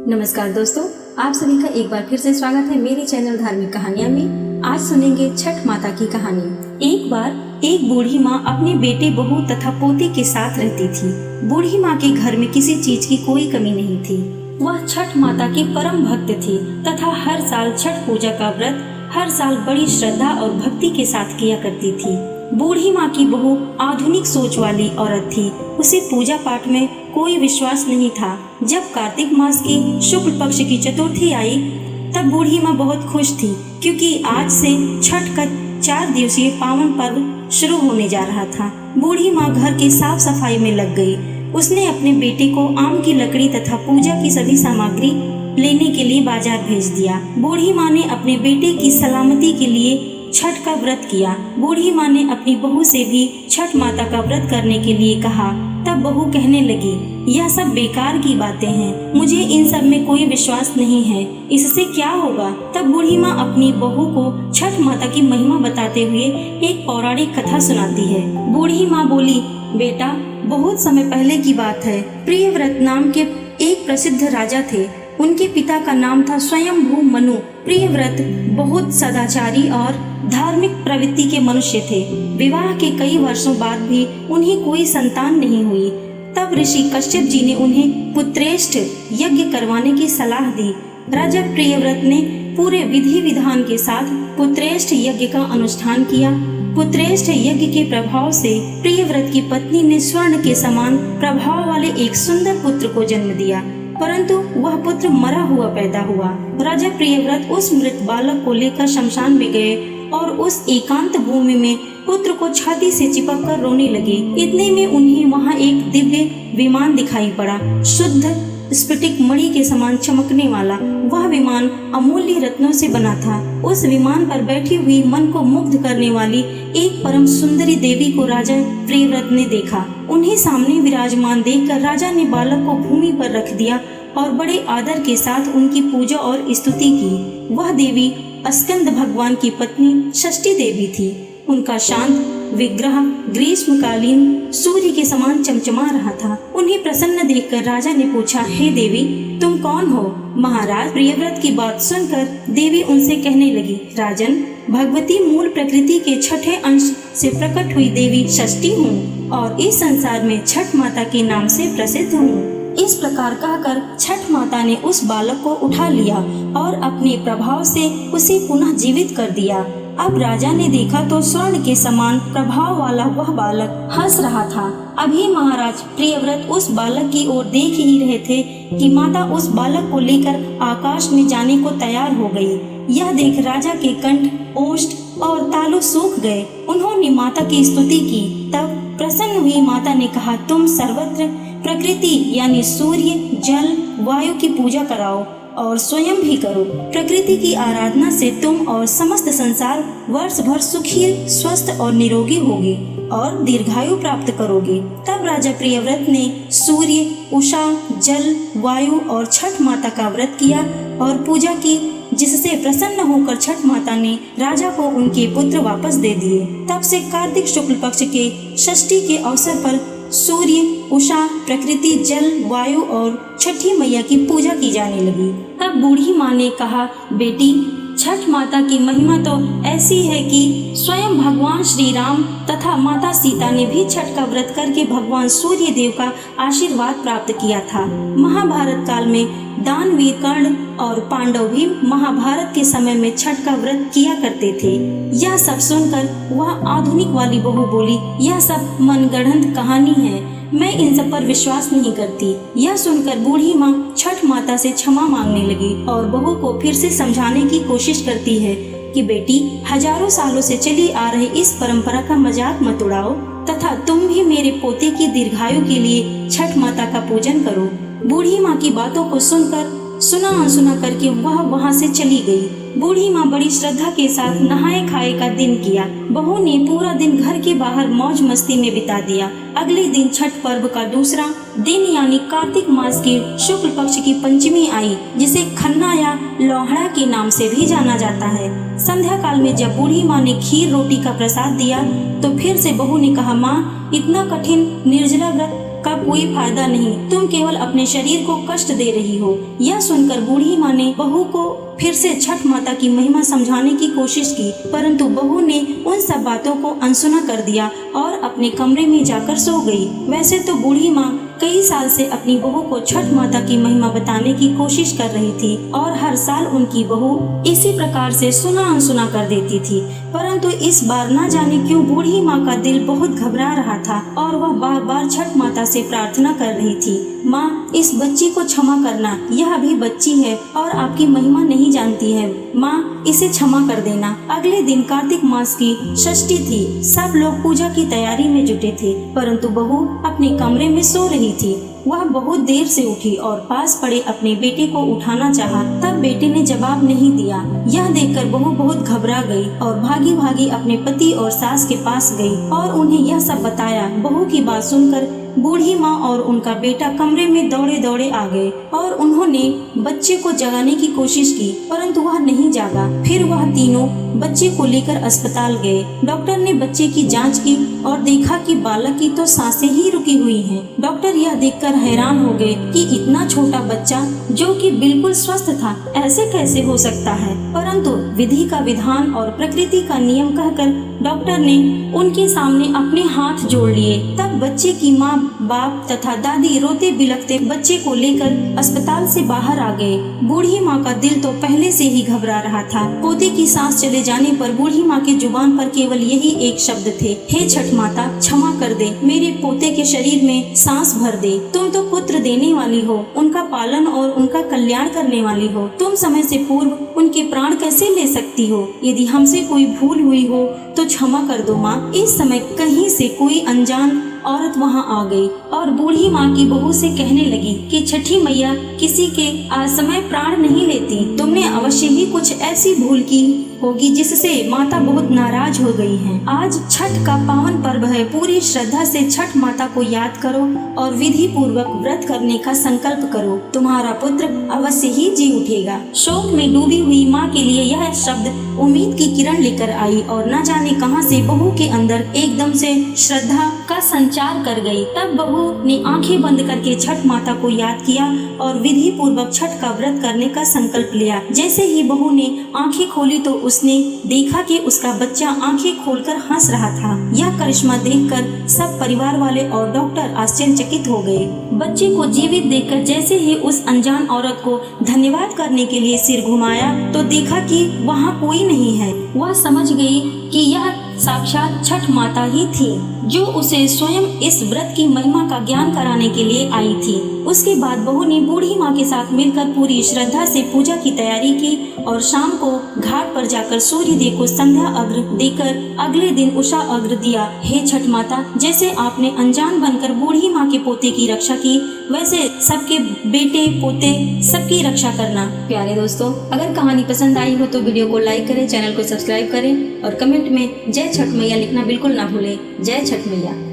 नमस्कार दोस्तों, आप सभी का एक बार फिर से स्वागत है मेरे चैनल धार्मिक कहानियां में। आज सुनेंगे छठ माता की कहानी। एक बार एक बूढ़ी माँ अपने बेटे, बहू तथा पोते के साथ रहती थी। बूढ़ी माँ के घर में किसी चीज की कोई कमी नहीं थी। वह छठ माता की परम भक्त थी तथा हर साल छठ पूजा का व्रत हर साल बड़ी श्रद्धा और भक्ति के साथ किया करती थी। बूढ़ी माँ की बहू आधुनिक सोच वाली औरत थी। उसे पूजा पाठ में कोई विश्वास नहीं था। जब कार्तिक मास की शुक्ल पक्ष की चतुर्थी आई तब बूढ़ी माँ बहुत खुश थी, क्योंकि आज से छठ का 4 दिवसीय पावन पर्व शुरू होने जा रहा था। बूढ़ी माँ घर की साफ सफाई में लग गई। उसने अपने बेटे को आम की लकड़ी तथा पूजा की सभी सामग्री लेने के लिए बाजार भेज दिया। बूढ़ी माँ ने अपने बेटे की सलामती के लिए छठ का व्रत किया। बूढ़ी माँ ने अपनी बहू से भी छठ माता का व्रत करने के लिए कहा। तब बहू कहने लगी, यह सब बेकार की बातें हैं, मुझे इन सब में कोई विश्वास नहीं है, इससे क्या होगा। तब बूढ़ी माँ अपनी बहू को छठ माता की महिमा बताते हुए एक पौराणिक कथा सुनाती है। बूढ़ी माँ बोली, बेटा, बहुत समय पहले की बात है। प्रियव्रत नाम के एक प्रसिद्ध राजा थे। उनके पिता का नाम था स्वयंभू मनु। प्रियव्रत बहुत सदाचारी और धार्मिक प्रवृत्ति के मनुष्य थे। विवाह के कई वर्षों बाद भी उन्हें कोई संतान नहीं हुई। तब ऋषि कश्यप जी ने उन्हें पुत्रेष्ठ यज्ञ करवाने की सलाह दी। राजा प्रियव्रत ने पूरे विधि विधान के साथ पुत्रेष्ठ यज्ञ का अनुष्ठान किया। पुत्रेष्ठ यज्ञ के प्रभाव से प्रियव्रत की पत्नी ने स्वर्ण के समान प्रभाव वाले एक सुंदर पुत्र को जन्म दिया, परंतु वह पुत्र मरा हुआ पैदा हुआ। राजा प्रियव्रत उस मृत बालक को लेकर शमशान में गए और उस एकांत भूमि में पुत्र को छाती से चिपक कर रोने लगे। इतने में उन्हें वहां एक दिव्य विमान दिखाई पड़ा, शुद्ध स्फटिक मणि के समान चमकने वाला। वह विमान अमूल्य रत्नों से बना था। उस विमान पर बैठी हुई मन को मुग्ध करने वाली एक परम सुंदरी देवी को राजा प्रियव्रत ने देखा। उन्हें सामने विराजमान देखकर राजा ने बालक को भूमि पर रख दिया और बड़े आदर के साथ उनकी पूजा और स्तुति की। वह देवी स्कंद भगवान की पत्नी षष्ठी देवी थी। उनका शांत विग्रह ग्रीष्मकालीन सूर्य के समान चमचमा रहा था। उन्हें प्रसन्न देखकर राजा ने पूछा, हे देवी, तुम कौन हो? महाराज प्रियव्रत की बात सुनकर देवी उनसे कहने लगी, राजन, भगवती मूल प्रकृति के छठे अंश से प्रकट हुई देवी षष्ठी हूँ और इस संसार में छठ माता के नाम से प्रसिद्ध हूँ। इस प्रकार कहकर छठ माता ने उस बालक को उठा लिया और अपने प्रभाव से उसे पुनः जीवित कर दिया। अब राजा ने देखा तो स्वर्ण के समान प्रभाव वाला वह बालक हंस रहा था। अभी महाराज प्रियव्रत उस बालक की ओर देख ही रहे थे कि माता उस बालक को लेकर आकाश में जाने को तैयार हो गई। यह देख राजा के कंठ, ओष्ठ और तालु सूख गए। उन्होंने माता की स्तुति की। तब प्रसन्न हुई माता ने कहा, तुम सर्वत्र प्रकृति यानी सूर्य, जल, वायु की पूजा कराओ और स्वयं भी करो। प्रकृति की आराधना से तुम और समस्त संसार वर्ष भर सुखी, स्वस्थ और निरोगी होगे और दीर्घायु प्राप्त करोगे। तब राजा प्रियव्रत ने सूर्य, उषा, जल, वायु और छठ माता का व्रत किया और पूजा की, जिससे प्रसन्न होकर छठ माता ने राजा को उनके पुत्र वापस दे दिए। तब से कार्तिक शुक्ल पक्ष के षष्ठी के अवसर पर सूर्य, उषा, प्रकृति, जल, वायु और छठी मैया की पूजा की जाने लगी। तब बूढ़ी माँ ने कहा, बेटी, छठ माता की महिमा तो ऐसी है कि स्वयं भगवान श्री राम तथा माता सीता ने भी छठ का व्रत करके भगवान सूर्य देव का आशीर्वाद प्राप्त किया था। महाभारत काल में दानवीर कर्ण और पांडव भी महाभारत के समय में छठ का व्रत किया करते थे। यह सब सुनकर वह आधुनिक वाली बहू बोली, यह सब मनगढ़ंत कहानी है, मैं इन सब पर विश्वास नहीं करती। यह सुनकर बूढ़ी माँ छठ माता से क्षमा मांगने लगी और बहू को फिर से समझाने की कोशिश करती है कि बेटी, हजारों सालों से चली आ रही इस परंपरा का मजाक मत उड़ाओ तथा तुम भी मेरे पोते की दीर्घायु के लिए छठ माता का पूजन करो। बूढ़ी माँ की बातों को सुनकर सुना अनसुना करके वह वहाँ से चली गई। बूढ़ी माँ बड़ी श्रद्धा के साथ नहाए खाए का दिन किया। बहू ने पूरा दिन घर के बाहर मौज मस्ती में बिता दिया। अगले दिन छठ पर्व का दूसरा दिन यानी कार्तिक मास की शुक्ल पक्ष की पंचमी आई, जिसे खन्ना या लोहड़ा के नाम से भी जाना जाता है। संध्या काल में जब बूढ़ी माँ ने खीर रोटी का प्रसाद दिया तो फिर से बहू ने कहा, माँ, इतना कठिन निर्जला व्रत का कोई फायदा नहीं, तुम केवल अपने शरीर को कष्ट दे रही हो। यह सुनकर बूढ़ी माँ ने बहू को फिर से छठ माता की महिमा समझाने की कोशिश की, परंतु बहू ने उन सब बातों को अनसुना कर दिया और अपने कमरे में जाकर सो गई। वैसे तो बूढ़ी माँ कई साल से अपनी बहू को छठ माता की महिमा बताने की कोशिश कर रही थी और हर साल उनकी बहू इसी प्रकार से सुना अनसुना कर देती थी, परंतु इस बार न जाने क्यों बूढ़ी माँ का दिल बहुत घबरा रहा था और वह बार बार छठ माता से प्रार्थना कर रही थी, माँ इस बच्ची को क्षमा करना, यह अभी बच्ची है और आपकी महिमा नहीं जानती है, माँ इसे क्षमा कर देना। अगले दिन कार्तिक मास की षष्ठी थी। सब लोग पूजा की तैयारी में जुटे थे, परंतु बहू अपने कमरे में सो रही थी। वह बहुत देर से उठी और पास पड़े अपने बेटे को उठाना चाहा, तब बेटे ने जवाब नहीं दिया। यह देखकर बहू बहुत घबरा गई और भागी भागी अपने पति और सास के पास गई और उन्हें यह सब बताया। बहू की बात सुनकर बूढ़ी माँ और उनका बेटा कमरे में दौड़े दौड़े आ गए और उन्होंने बच्चे को जगाने की कोशिश की, परंतु वह नहीं जागा। फिर वह तीनों बच्चे को लेकर अस्पताल गए। डॉक्टर ने बच्चे की जांच की और देखा कि बालक की तो सांसें ही रुकी हुई हैं। डॉक्टर यह देखकर हैरान हो गए कि इतना छोटा बच्चा जो कि बिल्कुल स्वस्थ था, ऐसे कैसे हो सकता है, परंतु विधि का विधान और प्रकृति का नियम कहकर डॉक्टर ने उनके सामने अपने हाथ जोड़ लिए। तब बच्चे की माँ, बाप तथा दादी रोते बिलखते बच्चे को लेकर अस्पताल से बाहर आ गए। बूढ़ी माँ का दिल तो पहले से ही घबरा रहा था। पोते की सांस चले जाने पर बूढ़ी माँ के जुबान पर केवल यही एक शब्द थे, हे छठ माता क्षमा कर दे, मेरे पोते के शरीर में सांस भर दे। तुम तो पुत्र देने वाली हो, उनका पालन और उनका कल्याण करने वाली हो, तुम समय से पूर्व उनके प्राण कैसे ले सकती हो? यदि हमसे कोई भूल हुई हो तो क्षमा कर दो माँ। इस समय कहीं से कोई अनजान औरत वहाँ आ गई और बूढ़ी माँ की बहू से कहने लगी कि छठी मैया किसी के असमय प्राण नहीं लेती, तुमने अवश्य ही कुछ ऐसी भूल की होगी जिससे माता बहुत नाराज हो गई हैं। आज छठ का पावन पर्व है, पूरी श्रद्धा से छठ माता को याद करो और विधि पूर्वक व्रत करने का संकल्प करो, तुम्हारा पुत्र अवश्य ही जी उठेगा। शोक में डूबी हुई माँ के लिए यह शब्द उम्मीद की किरण लेकर आई और न जाने कहां से बहू के अंदर एकदम से श्रद्धा का संचार कर गई। तब बहू ने आंखें बंद करके छठ माता को याद किया और विधि पूर्वक छठ का व्रत करने का संकल्प लिया। जैसे ही बहू ने आंखें खोली तो उसने देखा कि उसका बच्चा आंखें खोलकर हंस रहा था। यह करिश्मा देखकर सब परिवार वाले और डॉक्टर आश्चर्यचकित हो गए। बच्चे को जीवित देखकर जैसे ही उस अनजान औरत को धन्यवाद करने के लिए सिर घुमाया तो देखा कि वहाँ कोई नहीं है। वह समझ गई कि यह साक्षात छठ माता ही थी जो उसे स्वयं इस व्रत की महिमा का ज्ञान कराने के लिए आई थी। उसके बाद बहू ने बूढ़ी माँ के साथ मिलकर पूरी श्रद्धा से पूजा की तैयारी की और शाम को घाट पर जाकर सूर्य देव को संध्या अग्र देकर अगले दिन उषा अग्र दिया। हे छठ माता, जैसे आपने अनजान बनकर बूढ़ी माँ के पोते की रक्षा की, वैसे सबके बेटे पोते सबकी रक्षा करना। प्यारे दोस्तों, अगर कहानी पसंद आई हो तो वीडियो को लाइक करें, चैनल को सब्सक्राइब करें और कमेंट में जय छठ मैया लिखना बिल्कुल ना भूलें। जय छठ मैया।